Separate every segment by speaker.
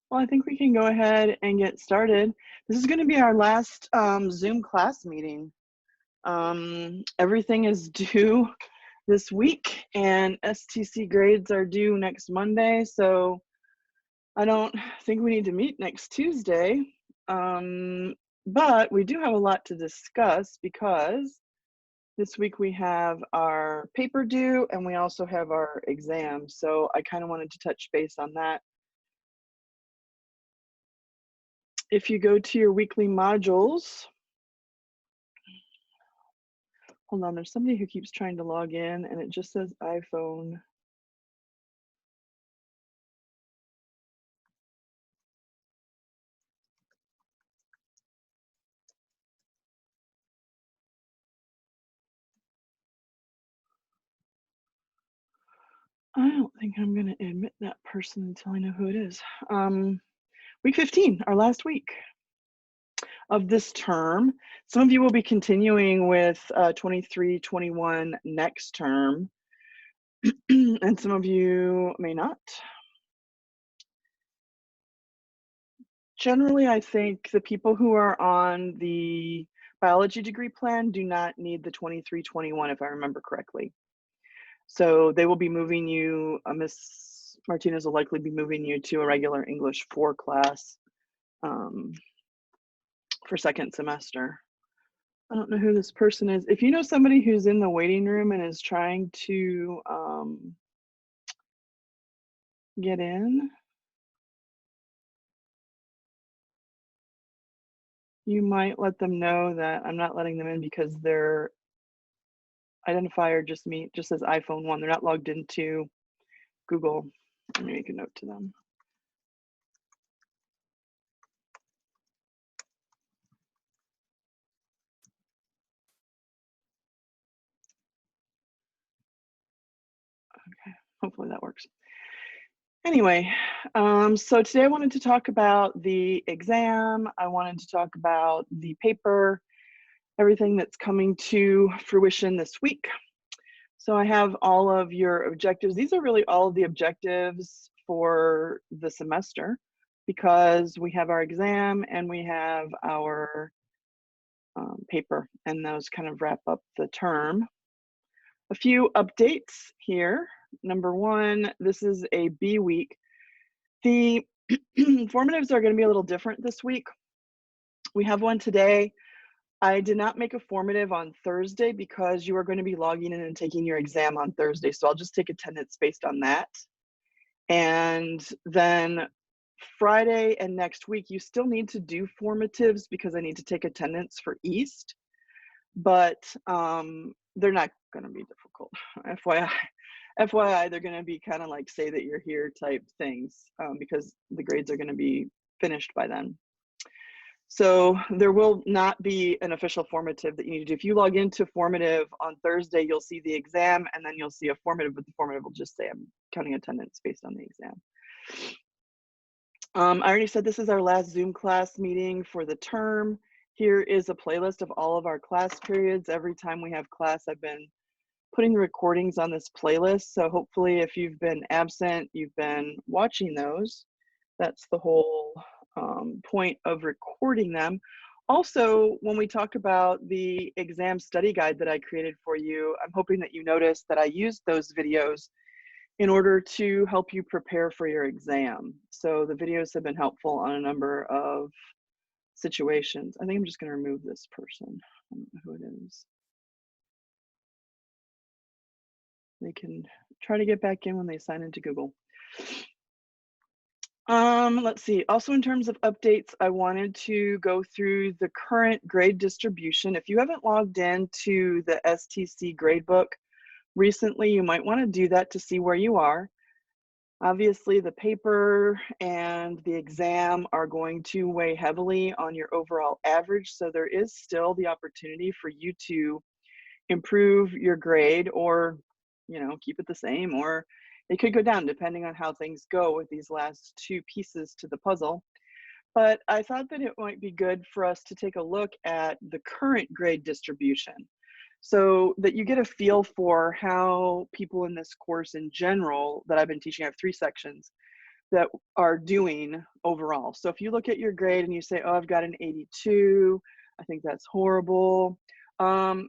Speaker 1: Well, I think we can go ahead and get started. This is going to be our last Zoom class meeting. Everything is due this week, and STC grades are due next Monday, so I don't think we need to meet next Tuesday. But we do have a lot to discuss because this week we have our paper due and we also have our exam. So I kind of wanted to touch base on that. If you go to your weekly modules, hold on, there's somebody who keeps trying to log in and it just says iPhone. I don't think I'm gonna admit that person until I know who it is. Week 15, our last week of this term. Some of you will be continuing with 23-21 next term, and some of you may not. Generally, I think the people who are on the biology degree plan do not need the 23-21, if I remember correctly. So they will be moving you, Miss Martinez will likely be moving you to a regular English 4 class for second semester. I don't know who this person is. If you know somebody who's in the waiting room and is trying to get in, you might let them know that I'm not letting them in because their identifier just says iPhone 1. They're not logged into Google. Let me make a note to them. Okay, hopefully that works. Anyway, so today I wanted to talk about the exam. I wanted to talk about the paper, everything that's coming to fruition this week. So I have all of your objectives. These are really all of the objectives for the semester because we have our exam and we have our paper, and those kind of wrap up the term. A few updates here. Number one, this is a B week. The formatives are going to be a little different this week. We have one today. I did not make a formative on Thursday because you are going to be logging in and taking your exam on Thursday. So I'll just take attendance based on that. And then Friday and next week, you still need to do formatives because I need to take attendance for East, but they're not going to be difficult. FYI, they're going to be kind of like say that you're here type things because the grades are going to be finished by then. So there will not be an official formative that you need to do. If you log into formative on Thursday, you'll see the exam and then you'll see a formative, but the formative will just say I'm counting attendance based on the exam. I already said this is our last Zoom class meeting for the term. Here is a playlist of all of our class periods. Every time we have class, I've been putting the recordings on this playlist. So hopefully if you've been absent, you've been watching those. That's the whole point of recording them. Also, when we talk about the exam study guide that I created for you, I'm hoping that you noticed that I used those videos in order to help you prepare for your exam. So the videos have been helpful on a number of situations. I think I'm just going to remove this person. I don't know who it is. They can try to get back in when they sign into Google. Let's see. Also, in terms of updates, I wanted to go through the current grade distribution. If you haven't logged into the STC gradebook recently, you might want to do that to see where you are. Obviously, the paper and the exam are going to weigh heavily on your overall average, so there is still the opportunity for you to improve your grade or, you know, keep it the same, or it could go down depending on how things go with these last two pieces to the puzzle. But I thought that it might be good for us to take a look at the current grade distribution so that you get a feel for how people in this course in general that I've been teaching. I have 3 sections. that are doing overall. So if you look at your grade and you say, oh, I've got an 82, I think that's horrible.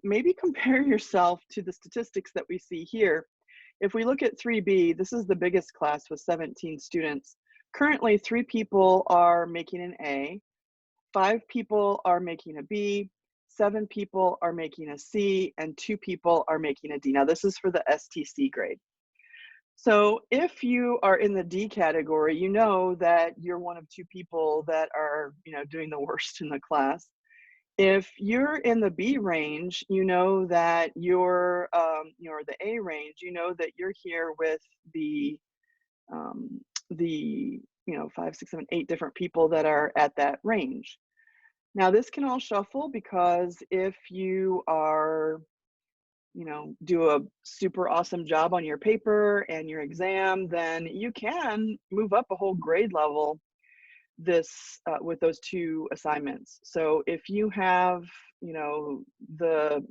Speaker 1: Maybe compare yourself to the statistics that we see here. If we look at 3B, this is the biggest class with 17 students. Currently, 3 people are making an A, 5 people are making a B, 7 people are making a C, and 2 people are making a D. Now, this is for the STC grade. So if you are in the D category, you know that you're one of 2 people that are, doing the worst in the class. If you're in the B range, you know that you're, the A range, you know that you're here with the 5, 6, 7, 8 different people that are at that range. Now this can all shuffle because if you are, do a super awesome job on your paper and your exam, then you can move up a whole grade level with those 2 assignments. So if you have, the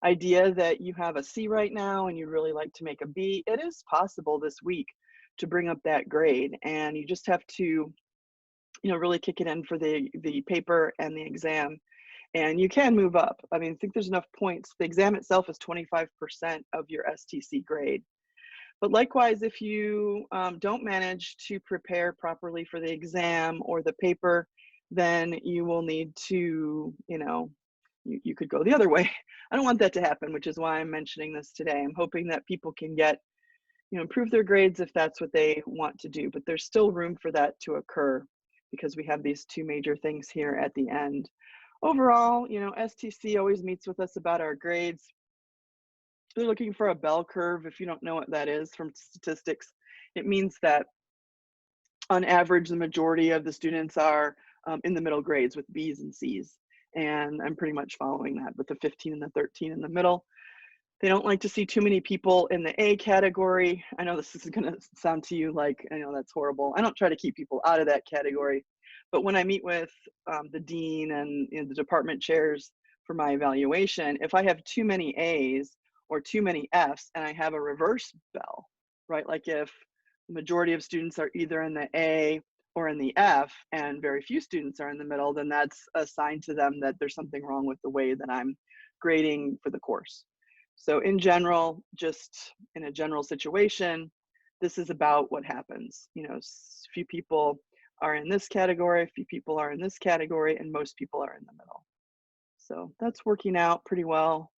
Speaker 1: idea that you have a C right now and you really like to make a B, it is possible this week to bring up that grade, and you just have to, really kick it in for the paper and the exam, and you can move up. I mean, I think there's enough points. The exam itself is 25% of your STC grade. But likewise, if you don't manage to prepare properly for the exam or the paper, then you will need to, you could go the other way. I don't want that to happen, which is why I'm mentioning this today. I'm hoping that people can get, improve their grades if that's what they want to do, but there's still room for that to occur because we have these 2 major things here at the end. Overall, STC always meets with us about our grades. They're looking for a bell curve. If you don't know what that is from statistics, it means that on average, the majority of the students are in the middle grades with B's and C's. And I'm pretty much following that with the 15 and the 13 in the middle. They don't like to see too many people in the A category. I know this is going to sound to you like, I know that's horrible. I don't try to keep people out of that category. But when I meet with the dean and the department chairs for my evaluation, if I have too many A's or too many F's and I have a reverse bell, right? Like if the majority of students are either in the A or in the F and very few students are in the middle, then that's a sign to them that there's something wrong with the way that I'm grading for the course. So in general, just in a general situation, this is about what happens. Few people are in this category, few people are in this category, and most people are in the middle. So that's working out pretty well.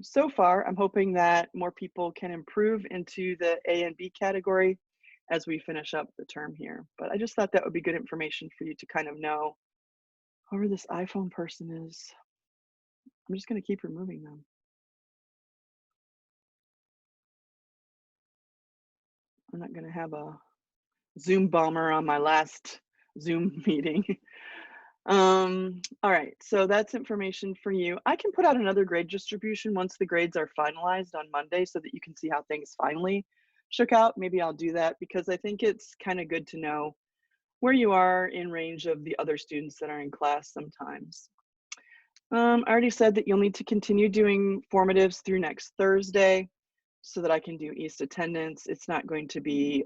Speaker 1: So far, I'm hoping that more people can improve into the A and B category as we finish up the term here. But I just thought that would be good information for you to kind of know whoever this iPhone person is. I'm just going to keep removing them. I'm not going to have a Zoom bomber on my last Zoom meeting. All right, so that's information for you. I can put out another grade distribution once the grades are finalized on Monday so that you can see how things finally shook out. Maybe I'll do that because I think it's kind of good to know where you are in range of the other students that are in class sometimes. I already said that you'll need to continue doing formatives through next Thursday so that I can do East attendance. It's not going to be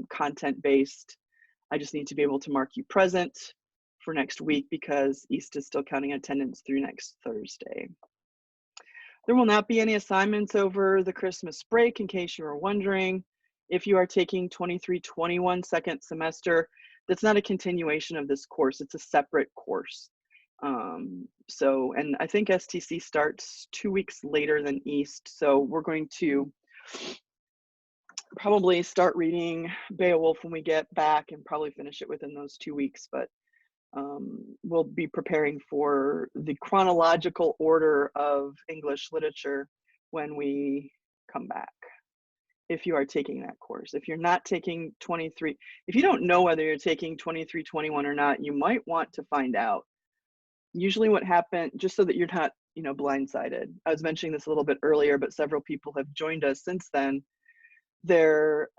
Speaker 1: content-based. I just need to be able to mark you present for next week because East is still counting attendance through next Thursday. There will not be any assignments over the Christmas break, in case you were wondering. If you are taking 23-21 second semester, that's not a continuation of this course. It's a separate course. And I think STC starts 2 weeks later than East. So we're going to probably start reading Beowulf when we get back and probably finish it within those 2 weeks. But we'll be preparing for the chronological order of English literature when we come back. If you are taking that course, if you're not taking 23, if you don't know whether you're taking 23-21 or not, you might want to find out. Usually what happened, just so that you're not, blindsided. I was mentioning this a little bit earlier, but several people have joined us since then. They're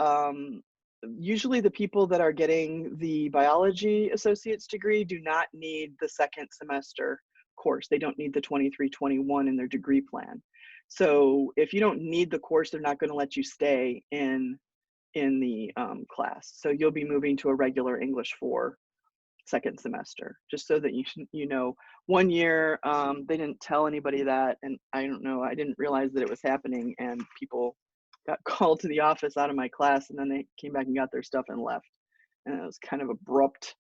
Speaker 1: usually the people that are getting the biology associate's degree do not need the second semester course. They don't need the 23-21 in their degree plan. So if you don't need the course, they're not going to let you stay in in the class. So you'll be moving to a regular English 4 second semester, just so that you know. One year they didn't tell anybody that, and I don't know, I didn't realize that it was happening, and people got called to the office out of my class, and then they came back and got their stuff and left, and it was kind of abrupt.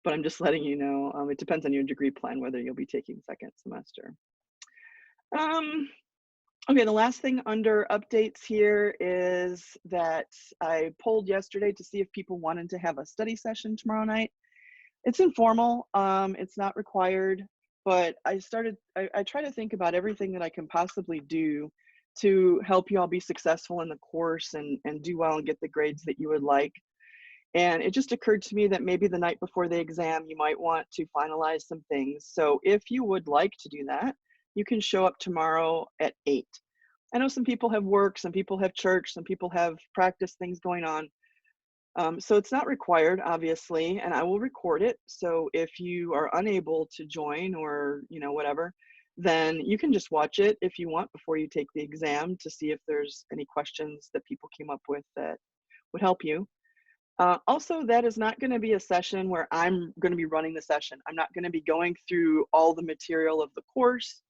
Speaker 1: But I'm just letting you know, it depends on your degree plan whether you'll be taking second semester. Okay, the last thing under updates here is that I polled yesterday to see if people wanted to have a study session tomorrow night. It's informal, it's not required, but I try to think about everything that I can possibly do to help you all be successful in the course and do well and get the grades that you would like. And it just occurred to me that maybe the night before the exam, you might want to finalize some things. So if you would like to do that, you can show up tomorrow at 8. I know some people have work, some people have church, some people have practice things going on. So it's not required, obviously, and I will record it. So if you are unable to join or, you know, whatever, then you can just watch it if you want before you take the exam to see if there's any questions that people came up with that would help you. Also, that is not going to be a session where I'm going to be running the session. I'm not going to be going through all the material of the course.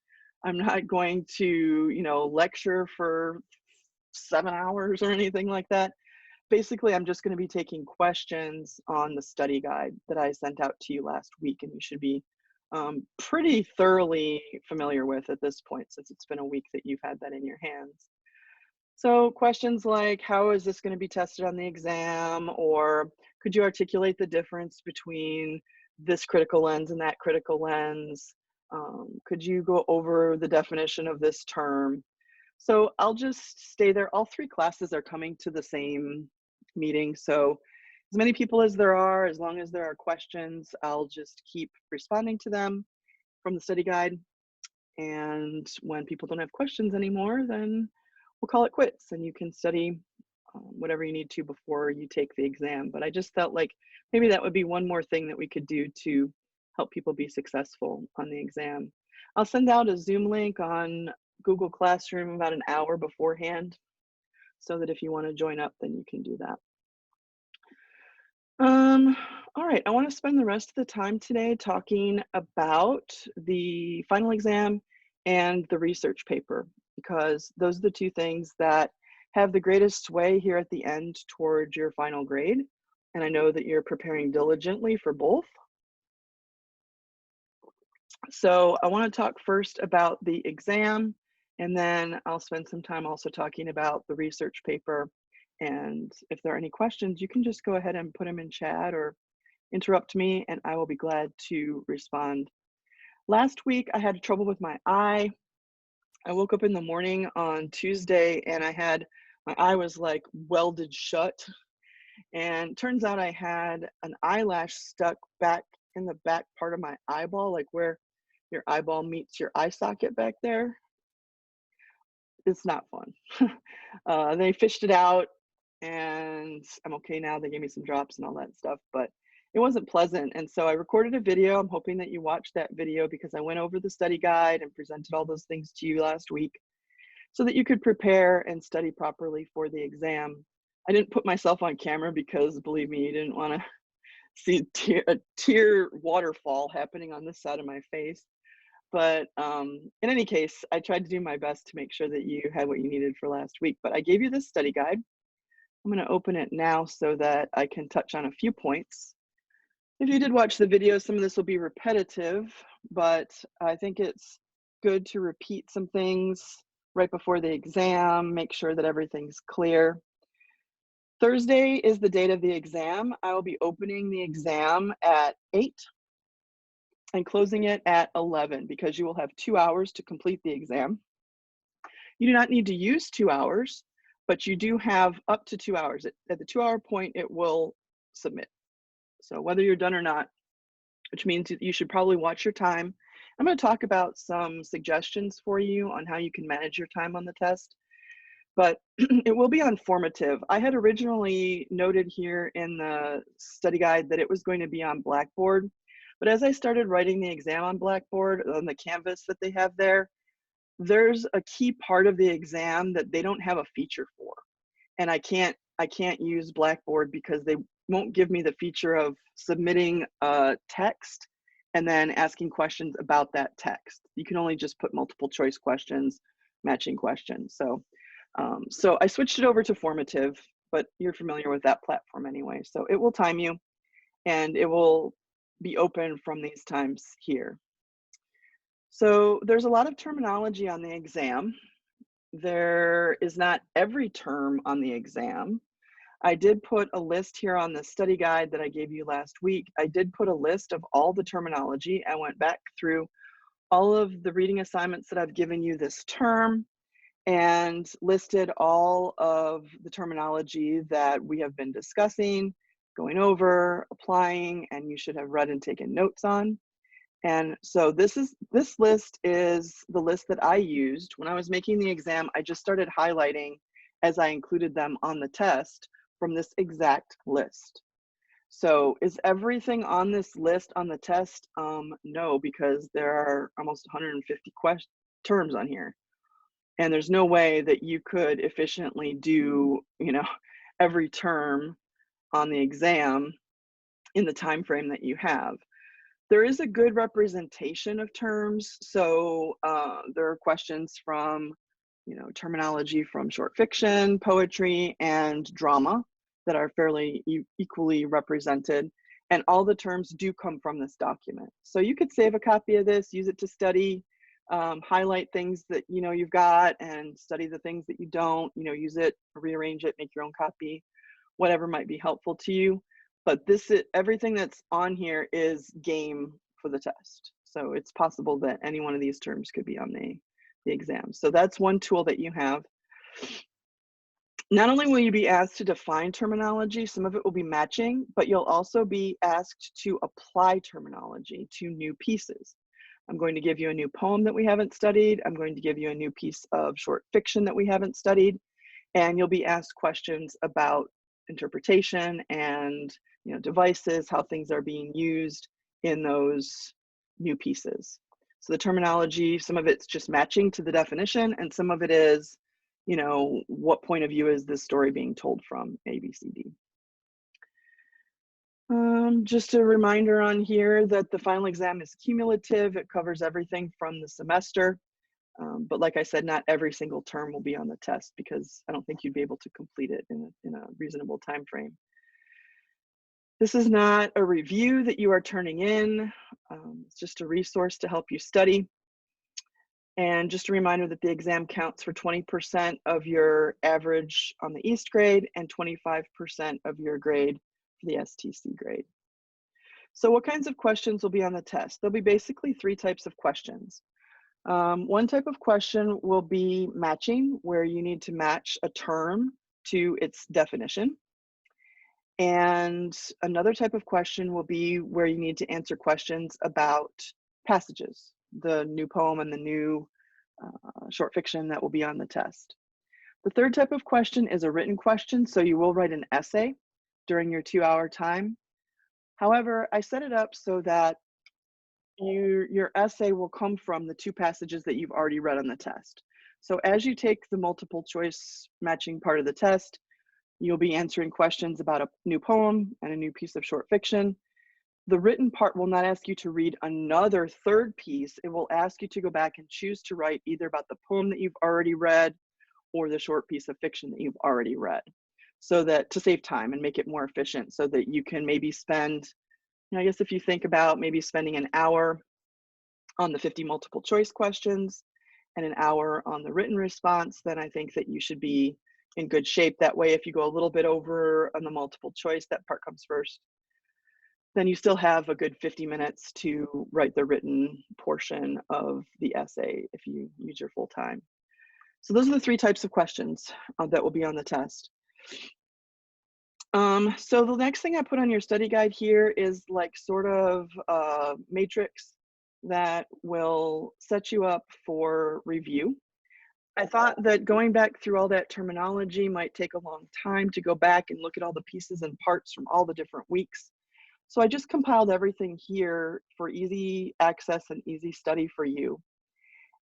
Speaker 1: I'm not going to, you know, lecture for 7 hours or anything like that. Basically, I'm just going to be taking questions on the study guide that I sent out to you last week, and you should be pretty thoroughly familiar with at this point, since it's been a week that you've had that in your hands. So questions like, how is this going to be tested on the exam? Or could you articulate the difference between this critical lens and that critical lens? Could you go over the definition of this term? So I'll just stay there. All 3 classes are coming to the same meeting. So as many people as there are, as long as there are questions, I'll just keep responding to them from the study guide. And when people don't have questions anymore, then we'll call it quits and you can study whatever you need to before you take the exam. But I just felt like maybe that would be one more thing that we could do to help people be successful on the exam. I'll send out a Zoom link on Google Classroom about an hour beforehand, so that if you want to join up, then you can do that. All right, I want to spend the rest of the time today talking about the final exam and the research paper, because those are the 2 things that have the greatest sway here at the end towards your final grade. And I know that you're preparing diligently for both. So I want to talk first about the exam, and then I'll spend some time also talking about the research paper. And if there are any questions, you can just go ahead and put them in chat or interrupt me, and I will be glad to respond. Last week, I had trouble with my eye. I woke up in the morning on Tuesday, and my eye was like welded shut. And turns out I had an eyelash stuck back in the back part of my eyeball, like where your eyeball meets your eye socket back there. It's not fun. They fished it out and I'm okay now. They gave me some drops and all that stuff, but it wasn't pleasant. And so I recorded a video. I'm hoping that you watched that video, because I went over the study guide and presented all those things to you last week so that you could prepare and study properly for the exam. I didn't put myself on camera because, believe me, you didn't want to see a tear waterfall happening on this side of my face. But in any case, I tried to do my best to make sure that you had what you needed for last week. But I gave you this study guide. I'm going to open it now so that I can touch on a few points. If you did watch the video, some of this will be repetitive, but I think it's good to repeat some things right before the exam, make sure that everything's clear. Thursday is the date of the exam. I will be opening the exam at 8 and closing it at 11, because you will have 2 hours to complete the exam. You do not need to use 2 hours, but you do have up to 2 hours. At the 2-hour point, it will submit. So whether you're done or not, which means you should probably watch your time. I'm going to talk about some suggestions for you on how you can manage your time on the test, but it will be informative. I had originally noted here in the study guide that it was going to be on Blackboard, but as I started writing the exam on Blackboard, on the Canvas that they have there, there's a key part of the exam that they don't have a feature for. And I can't I can't use Blackboard because they won't give me the feature of submitting a text and then asking questions about that text. You can only just put multiple choice questions, matching questions. So I switched it over to formative, but you're familiar with that platform anyway. So it will time you and it will be open from these times here. So there's a lot of terminology on the exam. There is not every term on the exam. I did put a list here on the study guide that I gave you last week. I did put a list of all the terminology. I went back through all of the reading assignments that I've given you this term and listed all of the terminology that we have been discussing, going over, applying, and you should have read and taken notes on. And so this list is the list that I used when I was making the exam. I just started highlighting as I included them on the test from this exact list. So is everything on this list on the test? No, because there are almost 150 terms on here. And there's no way that you could efficiently do, every term on the exam in the time frame that you have. There is a good representation of terms. So there are questions from, terminology from short fiction, poetry, and drama that are fairly equally represented. And all the terms do come from this document. So you could save a copy of this, use it to study, highlight things that you've got and study the things that you don't, use it, rearrange it, make your own copy, whatever might be helpful to you. But everything that's on here is game for the test. So it's possible that any one of these terms could be on the exam. So that's one tool that you have. Not only will you be asked to define terminology, some of it will be matching, but you'll also be asked to apply terminology to new pieces. I'm going to give you a new poem that we haven't studied. I'm going to give you a new piece of short fiction that we haven't studied. And you'll be asked questions about interpretation and devices, how things are being used in those new pieces. So the terminology, some of it's just matching to the definition, and some of it is, what point of view is this story being told from, A, B, C, D. Just a reminder on here that the final exam is cumulative. It covers everything from the semester. But like I said, not every single term will be on the test because I don't think you'd be able to complete it in a reasonable time frame. This is not a review that you are turning in. It's just a resource to help you study. And just a reminder that the exam counts for 20% of your average on the East grade and 25% of your grade for the STC grade. So what kinds of questions will be on the test? There'll be basically 3 types of questions. One type of question will be matching, where you need to match a term to its definition. And another type of question will be where you need to answer questions about passages, the new poem and the new short fiction that will be on the test. The third type of question is a written question, so you will write an essay during your 2-hour time. However, I set it up so that your essay will come from the 2 passages that you've already read on the test. So as you take the multiple choice matching part of the test, you'll be answering questions about a new poem and a new piece of short fiction. The written part will not ask you to read another 3rd piece. It will ask you to go back and choose to write either about the poem that you've already read or the short piece of fiction that you've already read, so that to save time and make it more efficient, so that you can maybe spend, I guess if you think about maybe spending an hour on the 50 multiple choice questions and an hour on the written response, then I think that you should be in good shape. That way, if you go a little bit over on the multiple choice, that part comes first, then you still have a good 50 minutes to write the written portion of the essay if you use your full time. So those are the 3 types of questions that will be on the test. So the next thing I put on your study guide here is like sort of a matrix that will set you up for review. I thought that going back through all that terminology might take a long time to go back and look at all the pieces and parts from all the different weeks. So I just compiled everything here for easy access and easy study for you.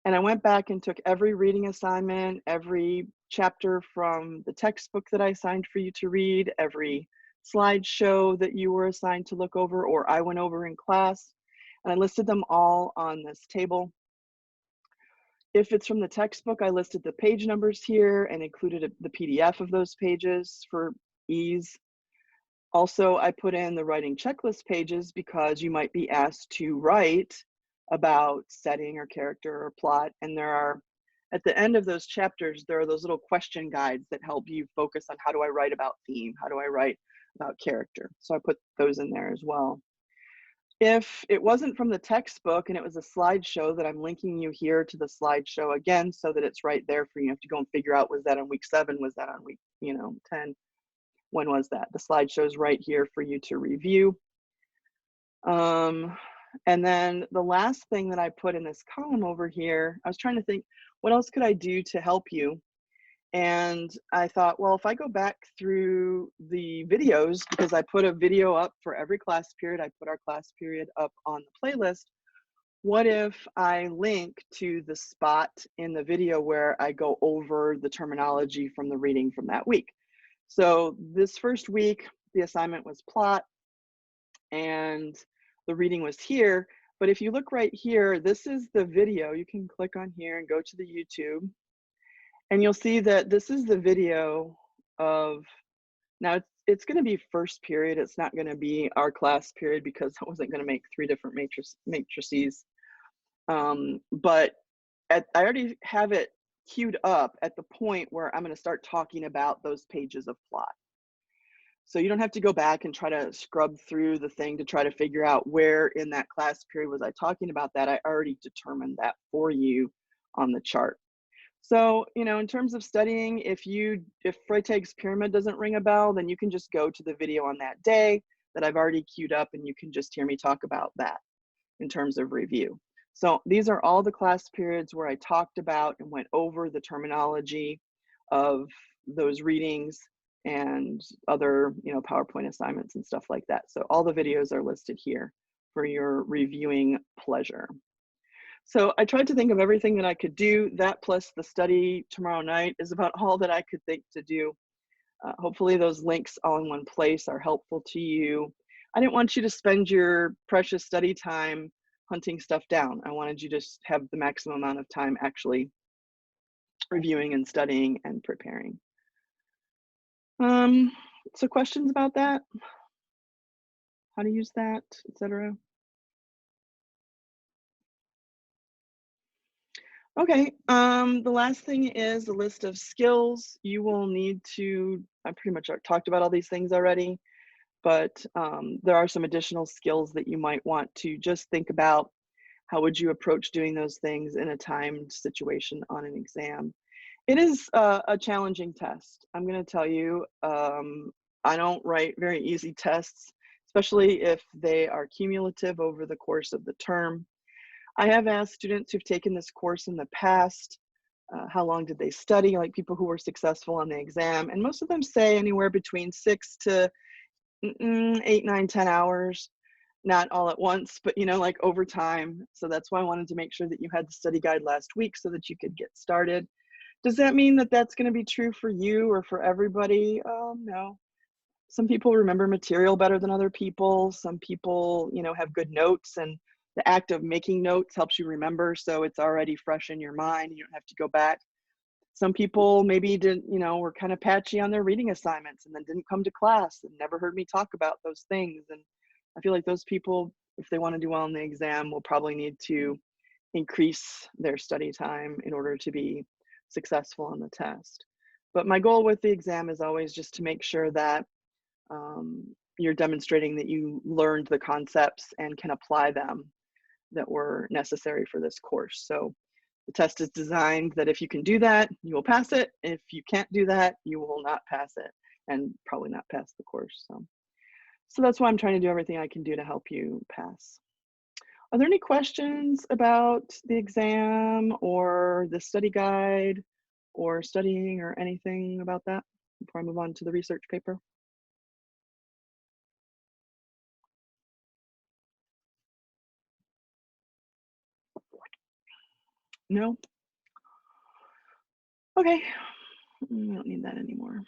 Speaker 1: And I went back and took every reading assignment, every chapter from the textbook that I assigned for you to read, every slideshow that you were assigned to look over or I went over in class, and I listed them all on this table. If it's from the textbook, I listed the page numbers here and included the PDF of those pages for ease. Also, I put in the writing checklist pages because you might be asked to write about setting or character or plot. And there are, at the end of those chapters, there are those little question guides that help you focus on how do I write about theme? How do I write about character? So I put those in there as well. If it wasn't from the textbook and it was a slideshow, that I'm linking you here to the slideshow again so that it's right there for you. You have to go and figure out, was that on week 7? Was that on week 10? When was that? The slideshow's right here for you to review. And then the last thing that I put in this column over here, I was trying to think, what else could I do to help you? And I thought, well, if I go back through the videos, because I put a video up for every class period, I put our class period up on the playlist. What if I link to the spot in the video where I go over the terminology from the reading from that week? So this first week, the assignment was plot and the reading was here. But if you look right here, this is the video. You can click on here and go to the YouTube. And you'll see that this is the video of, now it's going to be first period. It's not going to be our class period because I wasn't going to make 3 different matrices. But I already have it queued up at the point where I'm going to start talking about those pages of plot. So you don't have to go back and try to scrub through the thing to try to figure out where in that class period was I talking about that. I already determined that for you on the chart. So, in terms of studying, if Freytag's pyramid doesn't ring a bell, then you can just go to the video on that day that I've already queued up and you can just hear me talk about that in terms of review. So these are all the class periods where I talked about and went over the terminology of those readings and other, PowerPoint assignments and stuff like that. So all the videos are listed here for your reviewing pleasure. So I tried to think of everything that I could do. That plus the study tomorrow night is about all that I could think to do. Hopefully those links all in one place are helpful to you. I didn't want you to spend your precious study time hunting stuff down. I wanted you to just have the maximum amount of time actually reviewing and studying and preparing. So questions about that? How to use that, etc. Okay, the last thing is a list of skills you will need to, I pretty much talked about all these things already, but there are some additional skills that you might want to just think about. How would you approach doing those things in a timed situation on an exam? It is a challenging test. I'm gonna tell you, I don't write very easy tests, especially if they are cumulative over the course of the term. I have asked students who've taken this course in the past, how long did they study, like people who were successful on the exam, and most of them say anywhere between 6 to 8, 9, 10 hours, not all at once, but like over time. So that's why I wanted to make sure that you had the study guide last week so that you could get started. Does that mean that that's going to be true for you or for everybody? No. Some people remember material better than other people. Some people, have good notes, and the act of making notes helps you remember, so it's already fresh in your mind. You don't have to go back. Some people maybe didn't, were kind of patchy on their reading assignments and then didn't come to class and never heard me talk about those things. And I feel like those people, if they want to do well in the exam, will probably need to increase their study time in order to be successful on the test. But my goal with the exam is always just to make sure that you're demonstrating that you learned the concepts and can apply them that were necessary for this course. So the test is designed that if you can do that, you will pass it. If you can't do that, you will not pass it and probably not pass the course. So that's why I'm trying to do everything I can do to help you pass. Are there any questions about the exam or the study guide or studying or anything about that before I move on to the research paper? No? Okay, I don't need that anymore.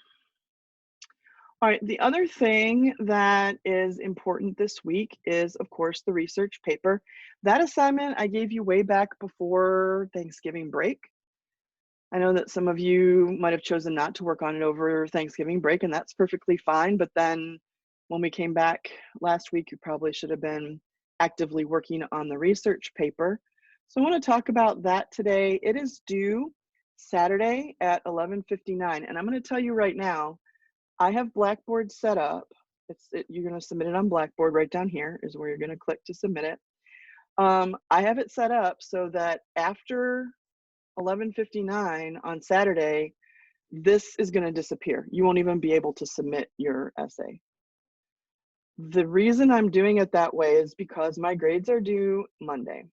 Speaker 1: All right, the other thing that is important this week is, of course, the research paper. That assignment I gave you way back before Thanksgiving break. I know that some of you might have chosen not to work on it over Thanksgiving break, and that's perfectly fine. But then when we came back last week, you probably should have been actively working on the research paper. So I want to talk about that today. It is due Saturday at 11:59, and I'm going to tell you right now, I have Blackboard set up. You're going to submit it on Blackboard. Right down here is where you're going to click to submit it. I have it set up so that after 11:59 on Saturday, this is going to disappear. You won't even be able to submit your essay. The reason I'm doing it that way is because my grades are due Monday.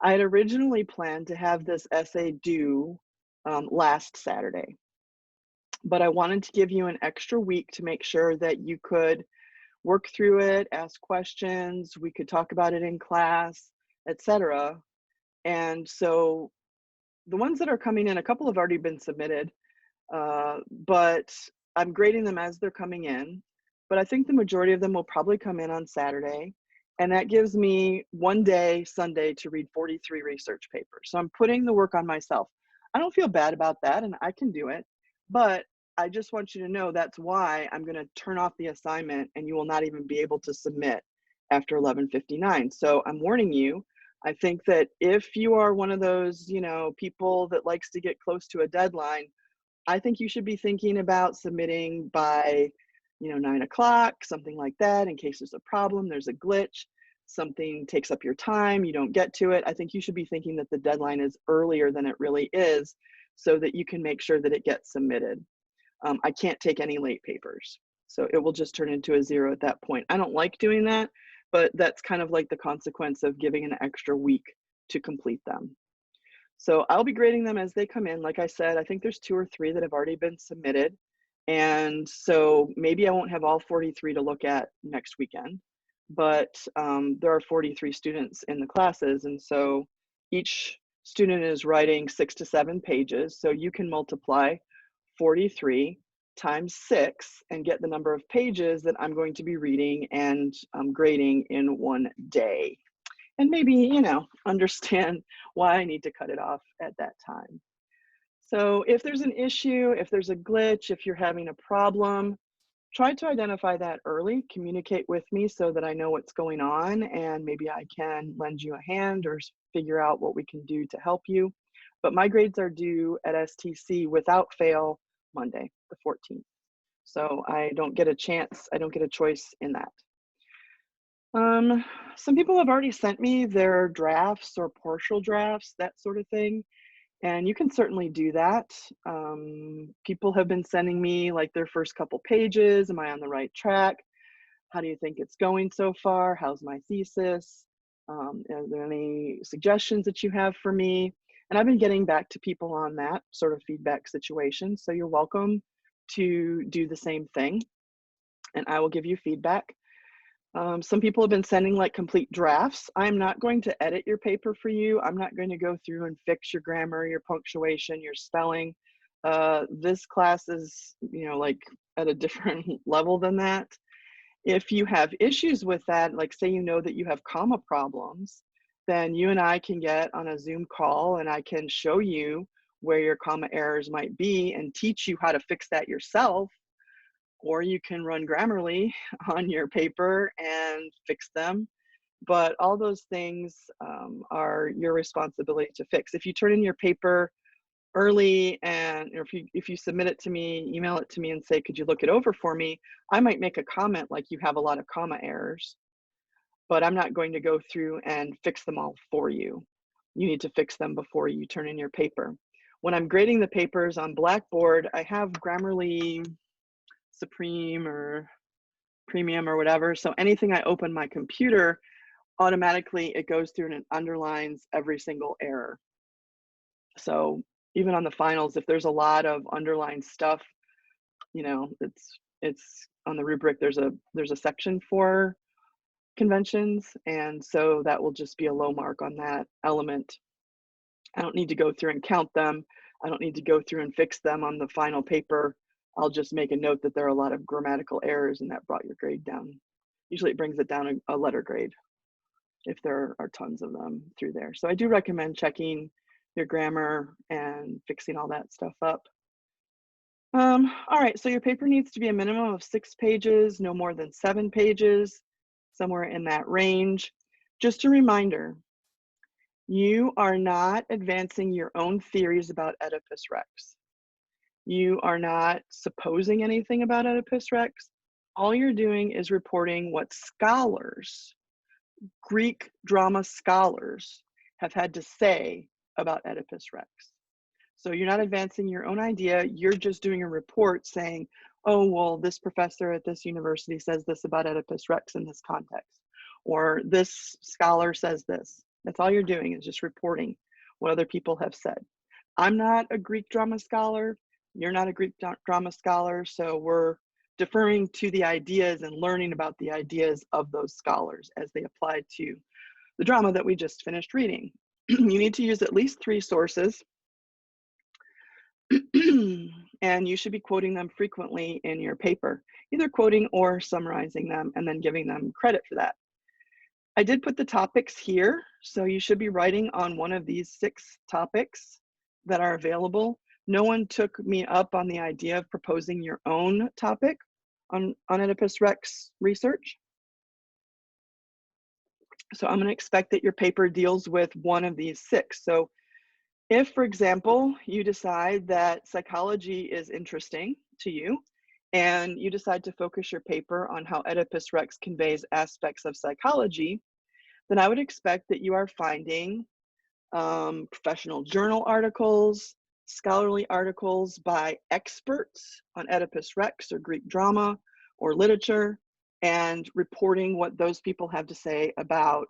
Speaker 1: I had originally planned to have this essay due last Saturday, but I wanted to give you an extra week to make sure that you could work through it, ask questions, we could talk about it in class, etc. And so the ones that are coming in, a couple have already been submitted, but I'm grading them as they're coming in. But I think the majority of them will probably come in on Saturday. And that gives me one day, Sunday, to read 43 research papers. So I'm putting the work on myself. I don't feel bad about that, and I can do it. But I just want you to know that's why I'm going to turn off the assignment and you will not even be able to submit after 11:59. So I'm warning you. I think that if you are one of those, people that likes to get close to a deadline, I think you should be thinking about submitting by, 9 o'clock, something like that, in case there's a problem, there's a glitch, something takes up your time, you don't get to it. I think you should be thinking that the deadline is earlier than it really is so that you can make sure that it gets submitted. I can't take any late papers, so it will just turn into a 0 at that point. I don't like doing that, but that's kind of like the consequence of giving an extra week to complete them. So I'll be grading them as they come in. Like I said, I think there's 2 or 3 that have already been submitted. And so maybe I won't have all 43 to look at next weekend, but there are 43 students in the classes. And so each student is writing 6 to 7 pages. So you can multiply 43 times 6 and get the number of pages that I'm going to be reading and grading in one day. And maybe, understand why I need to cut it off at that time. So if there's an issue, if there's a glitch, if you're having a problem, try to identify that early, communicate with me so that I know what's going on and maybe I can lend you a hand or figure out what we can do to help you. But my grades are due at STC without fail Monday, the 14th. So I don't get a choice in that. Some people have already sent me their drafts or partial drafts, that sort of thing. And you can certainly do that. People have been sending me like their first couple pages. Am I on the right track? How do you think it's going so far? How's my thesis? Are there any suggestions that you have for me? And I've been getting back to people on that sort of feedback situation. So you're welcome to do the same thing. And I will give you feedback. Some people have been sending like complete drafts. I'm not going to edit your paper for you. I'm not going to go through and fix your grammar, your punctuation, your spelling. This class is, like at a different level than that. If you have issues with that, like say that you have comma problems, then you and I can get on a Zoom call and I can show you where your comma errors might be and teach you how to fix that yourself. Or you can run Grammarly on your paper and fix them. But all those things are your responsibility to fix. If you turn in your paper early and or if you submit it to me, email it to me and say, could you look it over for me? I might make a comment like you have a lot of comma errors, but I'm not going to go through and fix them all for you. You need to fix them before you turn in your paper. When I'm grading the papers on Blackboard, I have Grammarly Supreme or Premium or whatever. So anything I open my computer, automatically it goes through and it underlines every single error. So even on the finals, if there's a lot of underlined stuff, it's on the rubric, there's a section for conventions. And so that will just be a low mark on that element. I don't need to go through and count them. I don't need to go through and fix them on the final paper. I'll just make a note that there are a lot of grammatical errors and that brought your grade down. Usually it brings it down a letter grade if there are tons of them through there. So I do recommend checking your grammar and fixing all that stuff up. All right, so your paper needs to be a minimum of 6 pages, no more than 7 pages, somewhere in that range. Just a reminder, you are not advancing your own theories about Oedipus Rex. You are not supposing anything about Oedipus Rex. All you're doing is reporting what scholars, Greek drama scholars, have had to say about Oedipus Rex. So you're not advancing your own idea, you're just doing a report saying, oh, well, this professor at this university says this about Oedipus Rex in this context, or this scholar says this. That's all you're doing, is just reporting what other people have said. I'm not a Greek drama scholar, you're not a Greek drama scholar, so we're deferring to the ideas and learning about the ideas of those scholars as they apply to the drama that we just finished reading. You need to use at least 3 sources, and you should be quoting them frequently in your paper, either quoting or summarizing them and then giving them credit for that. I did put the topics here, so you should be writing on one of these 6 topics that are available. No one took me up on the idea of proposing your own topic on Oedipus Rex research. So I'm going to expect that your paper deals with one of these 6. So if, for example, you decide that psychology is interesting to you, and you decide to focus your paper on how Oedipus Rex conveys aspects of psychology, then I would expect that you are finding professional journal articles, scholarly articles by experts on Oedipus Rex or Greek drama or literature, and reporting what those people have to say about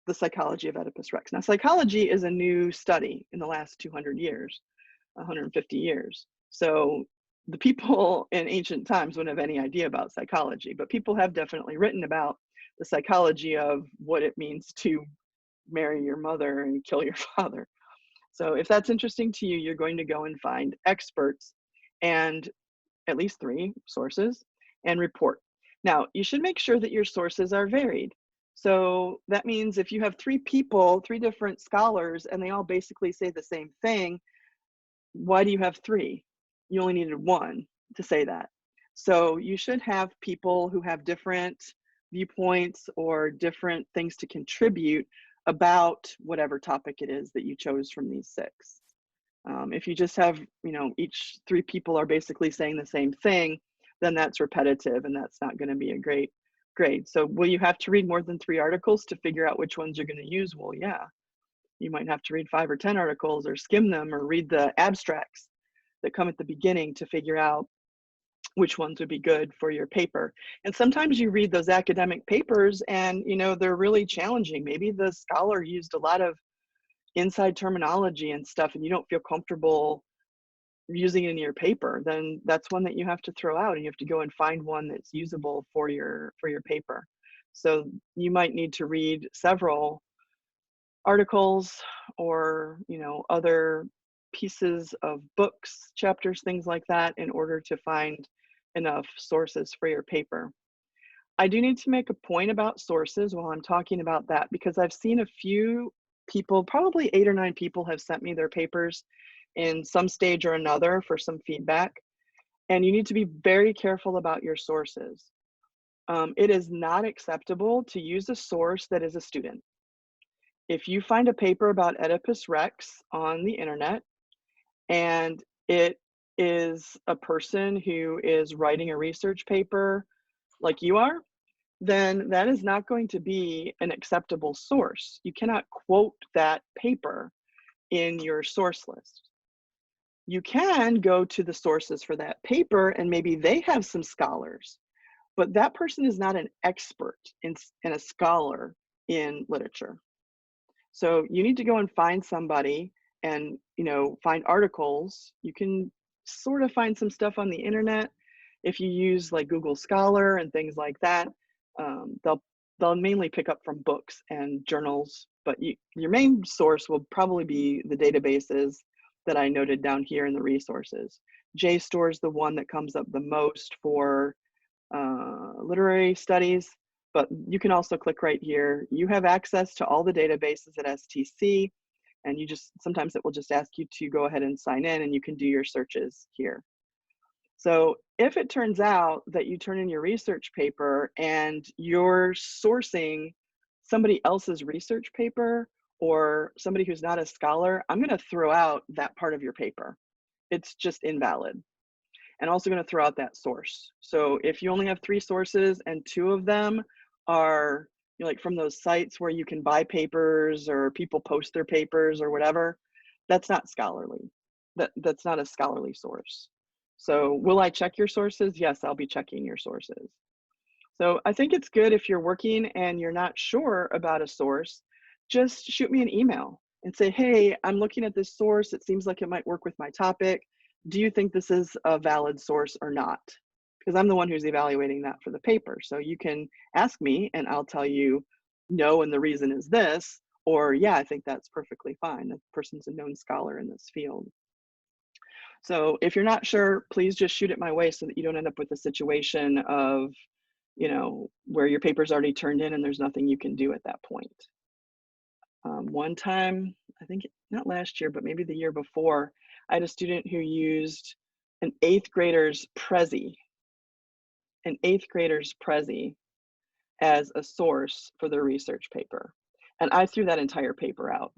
Speaker 1: the psychology of Oedipus Rex. Now, psychology is a new study in the last 200 years, 150 years. So the people in ancient times wouldn't have any idea about psychology, but people have definitely written about the psychology of what it means to marry your mother and kill your father. So if that's interesting to you, you're going to go and find experts and at least 3 sources and report. Now, you should make sure that your sources are varied. So that means if you have 3 people, 3 different scholars, and they all basically say the same thing, why do you have 3? You only needed 1 to say that. So you should have people who have different viewpoints or different things to contribute about whatever topic it is that you chose from these 6. If you just have, each 3 people are basically saying the same thing, then that's repetitive and that's not going to be a great grade. So will you have to read more than 3 articles to figure out which ones you're going to use? Well, yeah. You might have to read 5 or 10 articles or skim them or read the abstracts that come at the beginning to figure out which ones would be good for your paper. And sometimes you read those academic papers and, they're really challenging. Maybe the scholar used a lot of inside terminology and stuff and you don't feel comfortable using it in your paper, then that's one that you have to throw out and you have to go and find one that's usable for your paper. So you might need to read several articles or other pieces of books, chapters, things like that in order to find enough sources for your paper. I do need to make a point about sources while I'm talking about that, because I've seen a few people, probably 8 or 9 people, have sent me their papers in some stage or another for some feedback. And you need to be very careful about your sources. It is not acceptable to use a source that is a student. If you find a paper about Oedipus Rex on the internet and it is a person who is writing a research paper like you are, then that is not going to be an acceptable source. You cannot quote that paper in your source list. You can go to the sources for that paper and maybe they have some scholars, but that person is not an expert and a scholar in literature. So you need to go and find somebody and, find articles. You can sort of find some stuff on the internet if you use like Google Scholar and things like that. They'll they'll mainly pick up from books and journals, but your main source will probably be the databases that I noted down here in the resources. JSTOR is the one that comes up the most for literary studies, but you can also click right here. You have access to all the databases at STC, and you just, sometimes it will just ask you to go ahead and sign in, and you can do your searches here. So if it turns out that you turn in your research paper and you're sourcing somebody else's research paper or somebody who's not a scholar, I'm going to throw out that part of your paper. It's just invalid. And also going to throw out that source. So if you only have 3 sources and 2 of them are, you know, like from those sites where you can buy papers or people post their papers or whatever, that's not scholarly. That's not a scholarly source. So will I check your sources? Yes, I'll be checking your sources. So I think it's good if you're working and you're not sure about a source, just shoot me an email and say, hey, I'm looking at this source. It seems like it might work with my topic. Do you think this is a valid source or not? Because I'm the one who's evaluating that for the paper. So you can ask me and I'll tell you, no, and the reason is this, or yeah, I think that's perfectly fine. The person's a known scholar in this field. So if you're not sure, please just shoot it my way so that you don't end up with a situation of, you know, where your paper's already turned in and there's nothing you can do at that point. One time, I think not last year, but maybe the year before, I had a student who used an 8th grader's Prezi, as a source for their research paper. And I threw that entire paper out.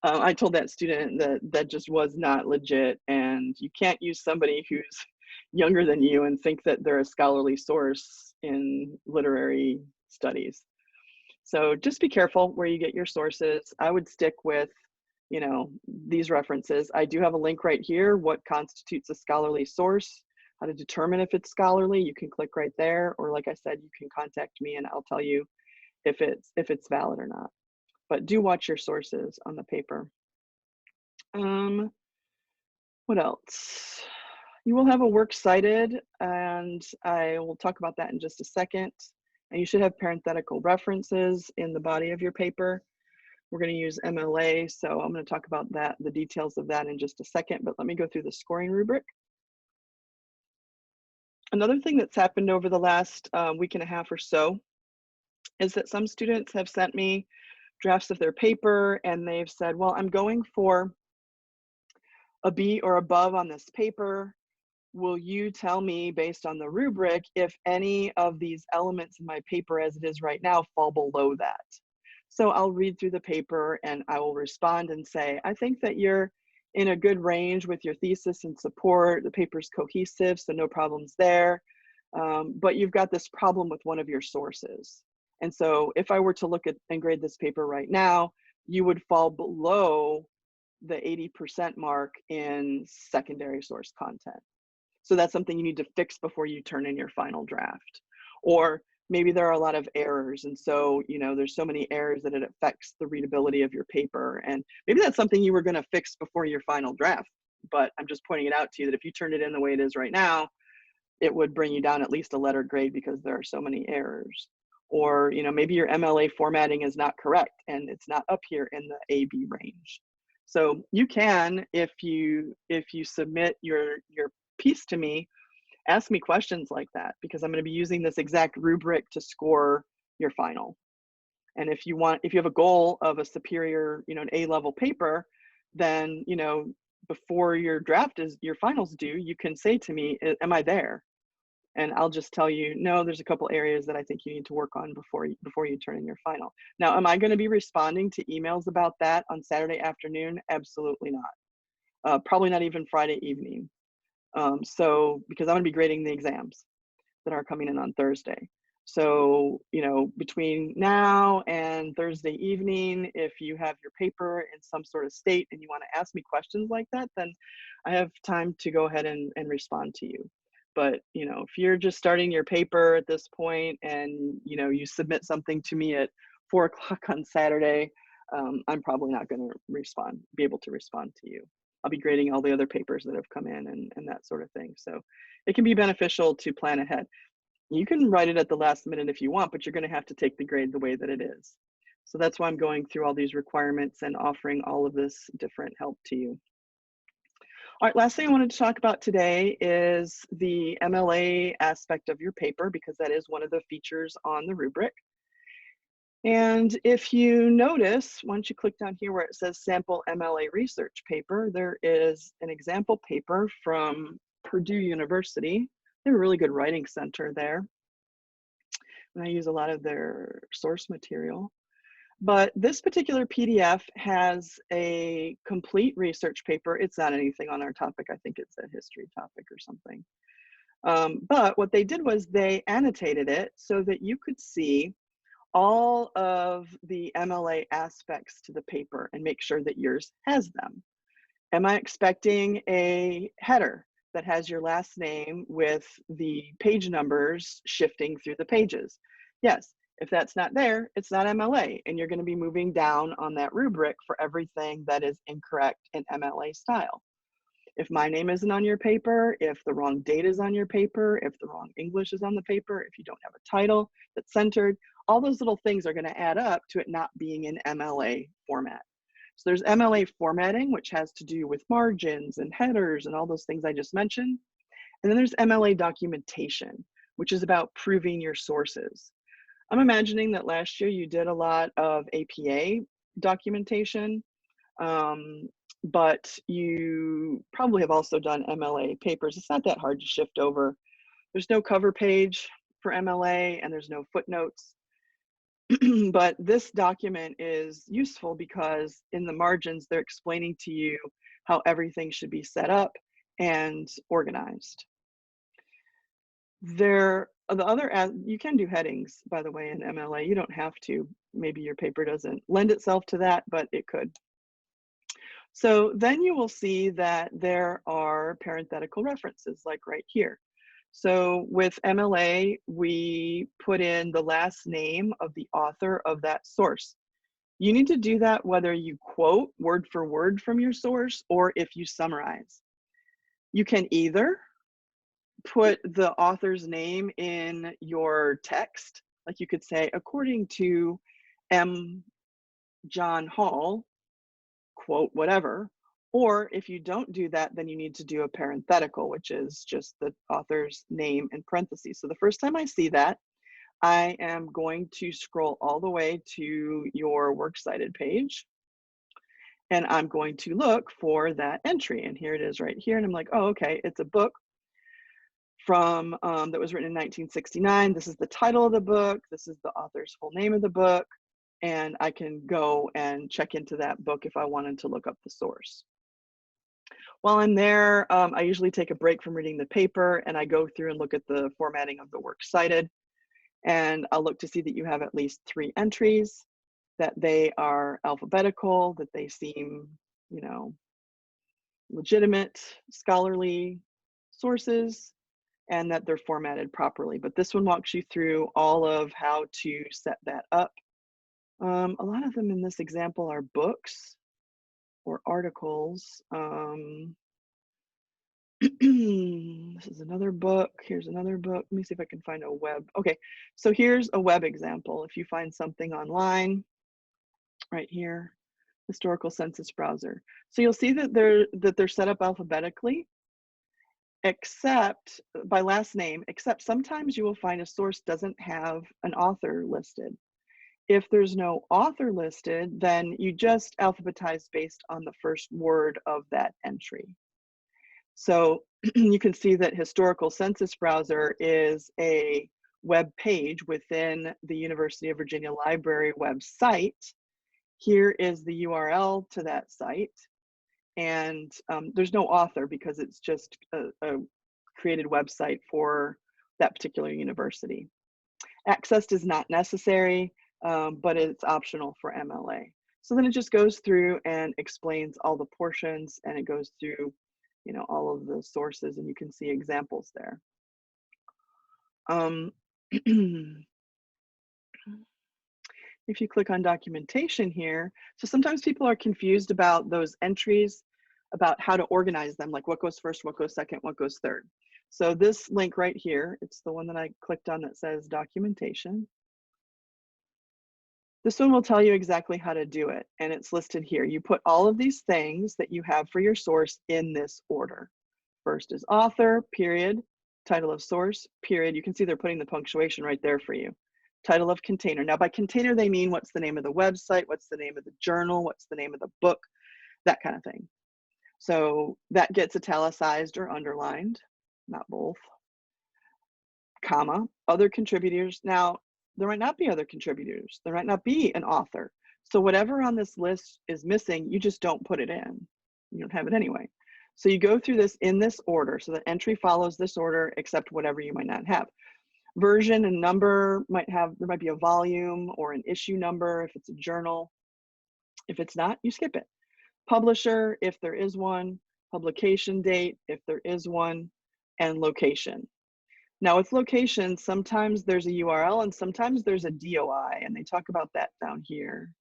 Speaker 1: I told that student that that just was not legit, and you can't use somebody who's younger than you and think that they're a scholarly source in literary studies. So just be careful where you get your sources. I would stick with, you know, these references. I do have a link right here, what constitutes a scholarly source, how to determine if it's scholarly. You can click right there, or like I said, you can contact me and I'll tell you if it's valid or not. But do watch your sources on the paper. What else? You will have a works cited, and I will talk about that in just a second. And you should have parenthetical references in the body of your paper. We're going to use MLA, so I'm going to talk about that, the details of that in just a second, but let me go through the scoring rubric. Another thing that's happened over the last week and a half or so is that some students have sent me drafts of their paper and they've said, well, I'm going for a B or above on this paper. Will you tell me, based on the rubric, if any of these elements in my paper as it is right now fall below that? So I'll read through the paper and I will respond and say, I think that you're in a good range with your thesis and support. The paper's cohesive, so no problems there. But you've got this problem with one of your sources. And so if I were to look at and grade this paper right now, you would fall below the 80% mark in secondary source content. So that's something you need to fix before you turn in your final draft. Or maybe there are a lot of errors, and so, you know, there's so many errors that it affects the readability of your paper, and maybe that's something you were going to fix before your final draft. But I'm just pointing it out to you that if you turned it in the way it is right now, it would bring you down at least a letter grade because there are so many errors. Or, you know, maybe your MLA formatting is not correct and it's not up here in the AB range. So you can, if you submit your piece to me, ask me questions like that, because I'm going to be using this exact rubric to score your final. And if you have a goal of a superior, you know, an A-level paper, then, you know, before your finals due, you can say to me, am I there? And I'll just tell you, no, there's a couple areas that I think you need to work on before you turn in your final. Now, am I going to be responding to emails about that on Saturday afternoon? Absolutely not. Probably not even Friday evening. So, because I'm going to be grading the exams that are coming in on Thursday. So, you know, between now and Thursday evening, if you have your paper in some sort of state and you want to ask me questions like that, then I have time to go ahead and respond to you. But, you know, if you're just starting your paper at this point and, you know, you submit something to me at 4 o'clock on Saturday, I'm probably not going to be able to respond to you. I'll be grading all the other papers that have come in and that sort of thing. So it can be beneficial to plan ahead. You can write it at the last minute if you want, but you're going to have to take the grade the way that it is. So that's why I'm going through all these requirements and offering all of this different help to you. All right, last thing I wanted to talk about today is the MLA aspect of your paper, because that is one of the features on the rubric. And if you notice, once you click down here where it says sample MLA research paper, there is an example paper from Purdue University. They have a really good writing center there, and I use a lot of their source material. But this particular PDF has a complete research paper. It's not anything on our topic. I think it's a history topic or something. But what they did was they annotated it so that you could see all of the MLA aspects to the paper and make sure that yours has them. Am I expecting a header that has your last name with the page numbers shifting through the pages? Yes. If that's not there, it's not MLA, and you're going to be moving down on that rubric for everything that is incorrect in MLA style. If my name isn't on your paper, if the wrong date is on your paper, if the wrong English is on the paper, if you don't have a title that's centered, all those little things are going to add up to it not being in MLA format. So there's MLA formatting, which has to do with margins and headers and all those things I just mentioned. And then there's MLA documentation, which is about proving your sources. I'm imagining that last year you did a lot of APA documentation, but you probably have also done MLA papers. It's not that hard to shift over. There's no cover page for MLA and there's no footnotes. But this document is useful because in the margins, they're explaining to you how everything should be set up and organized. The other, you can do headings, by the way, in MLA. You don't have to. Maybe your paper doesn't lend itself to that, but it could. So then you will see that there are parenthetical references, like right here. So with MLA, we put in the last name of the author of that source. You need to do that whether you quote word for word from your source or if you summarize. You can either put the author's name in your text, like you could say, according to M. John Hall, quote whatever, or if you don't do that, then you need to do a parenthetical, which is just the author's name in parentheses. So the first time I see that, I am going to scroll all the way to your works cited page, and I'm going to look for that entry. And here it is right here. And I'm like, oh, okay, it's a book from that was written in 1969. This is the title of the book. This is the author's full name of the book. And I can go and check into that book if I wanted to look up the source. While I'm there, I usually take a break from reading the paper and I go through and look at the formatting of the works cited. And I'll look to see that you have at least 3 entries, that they are alphabetical, that they seem, you know, legitimate, scholarly sources, and that they're formatted properly. But this one walks you through all of how to set that up. A lot of them in this example are books or articles. This is another book. Here's another book. Let me see if I can find a web. Okay, so here's a web example. If you find something online, right here, historical census browser. So you'll see that they're set up alphabetically, except by last name, except sometimes you will find a source doesn't have an author listed. If there's no author listed, then you just alphabetize based on the first word of that entry. So you can see that Historical Census Browser is a web page within the University of Virginia Library website. Here is the URL to that site. And there's no author because it's just a created website for that particular university. Access is not necessary, but it's optional for MLA. So then it just goes through and explains all the portions, and it goes through, you know, all of the sources, and you can see examples there. If you click on documentation here, so sometimes people are confused about those entries, about how to organize them, like what goes first, what goes second, what goes third. So this link right here, it's the one that I clicked on that says documentation. This one will tell you exactly how to do it, and it's listed here. You put all of these things that you have for your source in this order. First is author, period, title of source, period. You can see they're putting the punctuation right there for you. Title of container. Now by container, they mean what's the name of the website, what's the name of the journal, what's the name of the book, that kind of thing. So that gets italicized or underlined, not both. Comma, other contributors. Now, there might not be other contributors. There might not be an author. So whatever on this list is missing, you just don't put it in. You don't have it anyway. So you go through this in this order. So the entry follows this order, except whatever you might not have. Version and number might have, there might be a volume or an issue number if it's a journal. If it's not, you skip it. Publisher, if there is one, publication date, if there is one, and location. Now with location, sometimes there's a URL and sometimes there's a DOI, and they talk about that down here.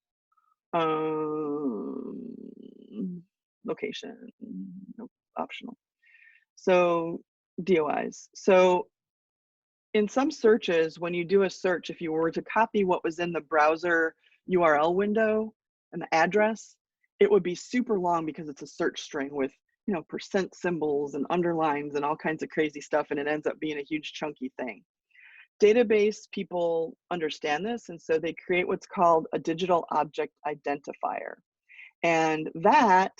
Speaker 1: Location, nope, optional. So DOIs. So in some searches, when you do a search, if you were to copy what was in the browser URL window and the address, it would be super long because it's a search string with, you know, percent symbols and underlines and all kinds of crazy stuff, and it ends up being a huge chunky thing. Database people understand this, and so they create what's called a digital object identifier. And that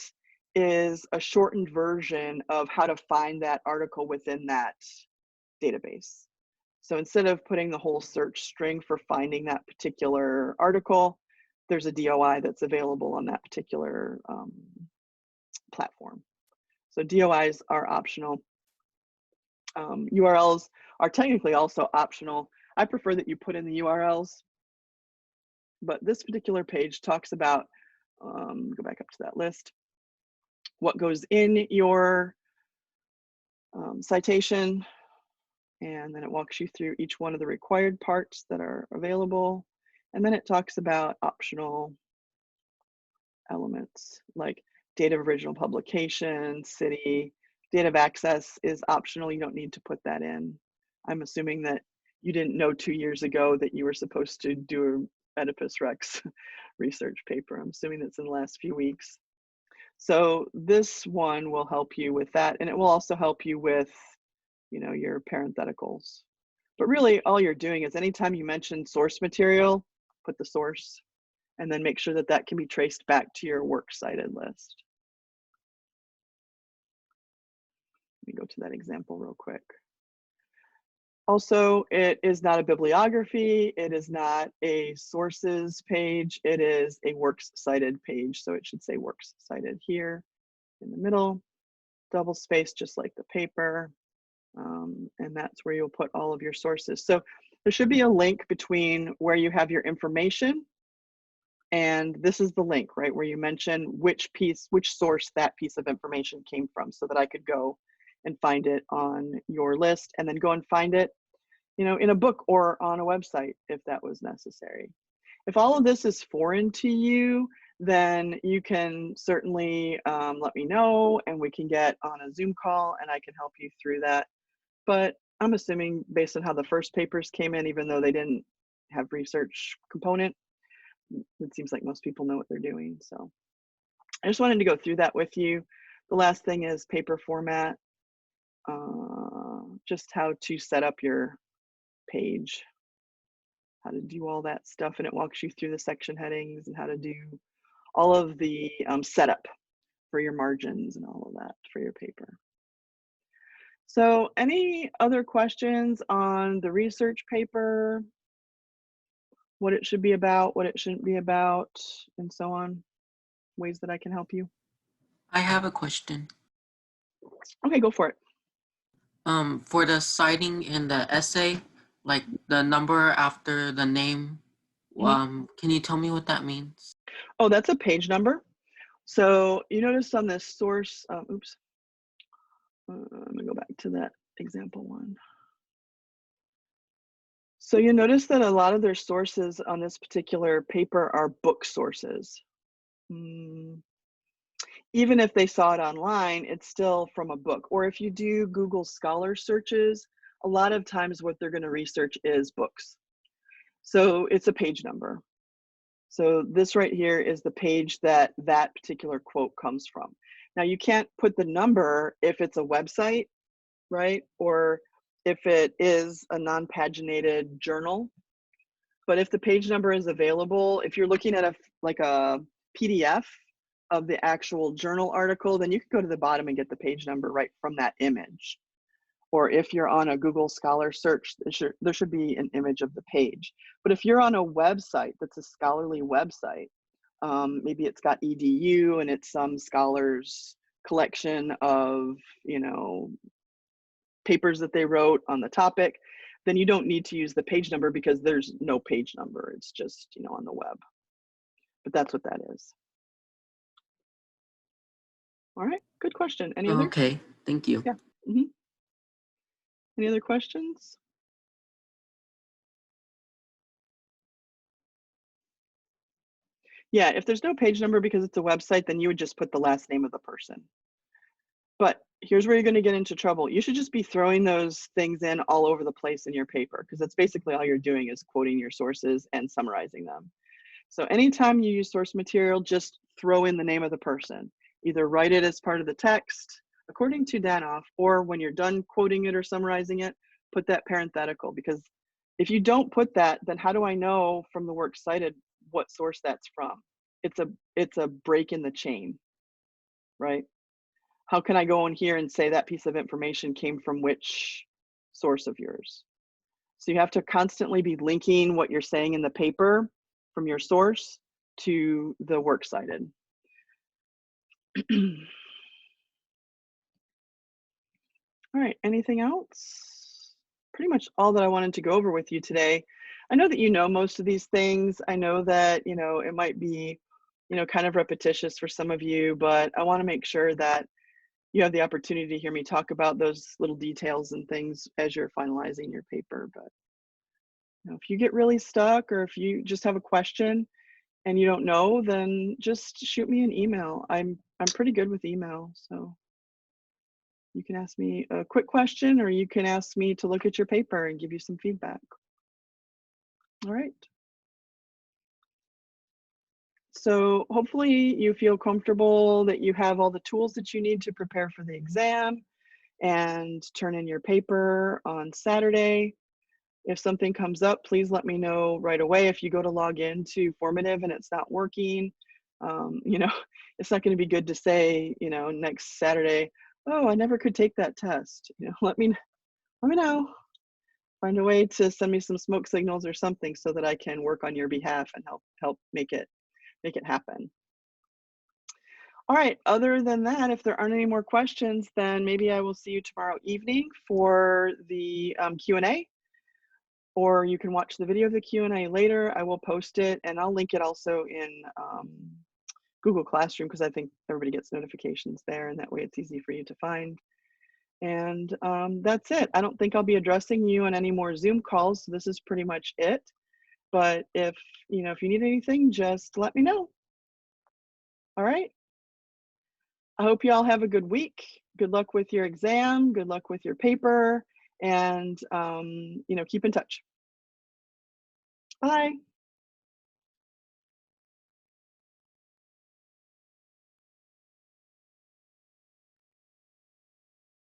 Speaker 1: is a shortened version of how to find that article within that database. So instead of putting the whole search string for finding that particular article, there's a DOI that's available on that particular platform. So DOIs are optional. URLs are technically also optional. I prefer that you put in the URLs, but this particular page talks about, go back up to that list, what goes in your citation, and then it walks you through each one of the required parts that are available, and then it talks about optional elements like date of original publication, city. Date of access is optional. You don't need to put that in. I'm assuming that you didn't know 2 years ago that you were supposed to do a Oedipus Rex research paper. I'm assuming that's in the last few weeks. So this one will help you with that, and it will also help you with, you know, your parentheticals. But really all you're doing is anytime you mention source material, put the source, and then make sure that that can be traced back to your works cited list. Let me go to that example real quick. Also, it is not a bibliography. It is not a sources page. It is a works cited page. So it should say works cited here in the middle, double space, just like the paper. And that's where you'll put all of your sources. So there should be a link between where you have your information, and this is the link, right, where you mention which source that piece of information came from, so that I could go and find it on your list, and then go and find it, you know, in a book or on a website if that was necessary. If all of this is foreign to you, then you can certainly let me know, and we can get on a Zoom call and I can help you through that. But I'm assuming based on how the first papers came in, even though they didn't have research component, it seems like most people know what they're doing. So I just wanted to go through that with you. The last thing is paper format, just how to set up your page, how to do all that stuff, and it walks you through the section headings and how to do all of the setup for your margins and all of that for your paper. So any other questions on the research paper, what it should be about, what it shouldn't be about, and so on? Ways that I can help you?
Speaker 2: I have a question.
Speaker 1: Okay, go for it.
Speaker 2: For the citing in the essay, like the number after the name, can you tell me what that means?
Speaker 1: Oh, that's a page number. So you notice on this source, oops, I'm gonna go back to that example one. So you notice that a lot of their sources on this particular paper are book sources. even if they saw it online, it's still from a book. Or if you do Google Scholar searches, a lot of times what they're going to research is books. So it's a page number. So this right here is the page that that particular quote comes from. Now you can't put the number if it's a website, right? Or if it is a non-paginated journal. But if the page number is available, if you're looking at like a PDF of the actual journal article, then you can go to the bottom and get the page number right from that image. Or if you're on a Google Scholar search, there should be an image of the page. But if you're on a website that's a scholarly website, maybe it's got edu and it's some scholar's collection of, you know, papers that they wrote on the topic, then you don't need to use the page number because there's no page number. It's just, you know, on the web. But that's what that is. All right, good question. Any other?
Speaker 2: Okay, thank you.
Speaker 1: Yeah. Mm-hmm. Any other questions? Yeah, if there's no page number because it's a website, then you would just put the last name of the person. But here's where you're going to get into trouble. You should just be throwing those things in all over the place in your paper, because that's basically all you're doing is quoting your sources and summarizing them. So anytime you use source material, just throw in the name of the person. Either write it as part of the text, according to Danoff, or when you're done quoting it or summarizing it, put that parenthetical, because if you don't put that, then how do I know from the work cited what source that's from? It's a break in the chain, right? How can I go in here and say that piece of information came from which source of yours? So you have to constantly be linking what you're saying in the paper from your source to the works cited. All right, anything else? Pretty much all that I wanted to go over with you today. I know that you know most of these things. I know that, you know, it might be, you know, kind of repetitious for some of you, but I want to make sure that you have the opportunity to hear me talk about those little details and things as you're finalizing your paper. But you know, if you get really stuck or if you just have a question and you don't know, then just shoot me an email. I'm pretty good with email, so you can ask me a quick question or you can ask me to look at your paper and give you some feedback. All right. So hopefully you feel comfortable that you have all the tools that you need to prepare for the exam and turn in your paper on Saturday. If something comes up, please let me know right away. If you go to log into Formative and it's not working, you know, it's not going to be good to say, you know, next Saturday, oh, I never could take that test. You know, let me know. Find a way to send me some smoke signals or something so that I can work on your behalf and help make it happen. All right, other than that, if there aren't any more questions, then maybe I will see you tomorrow evening for the Q&A, or you can watch the video of the Q&A later. I will post it, and I'll link it also in Google Classroom, because I think everybody gets notifications there, and that way it's easy for you to find. And that's it. I don't think I'll be addressing you on any more Zoom calls, so this is pretty much it. But if you need anything, just let me know. All right. I hope you all have a good week. Good luck with your exam. Good luck with your paper. And, keep in touch. Bye.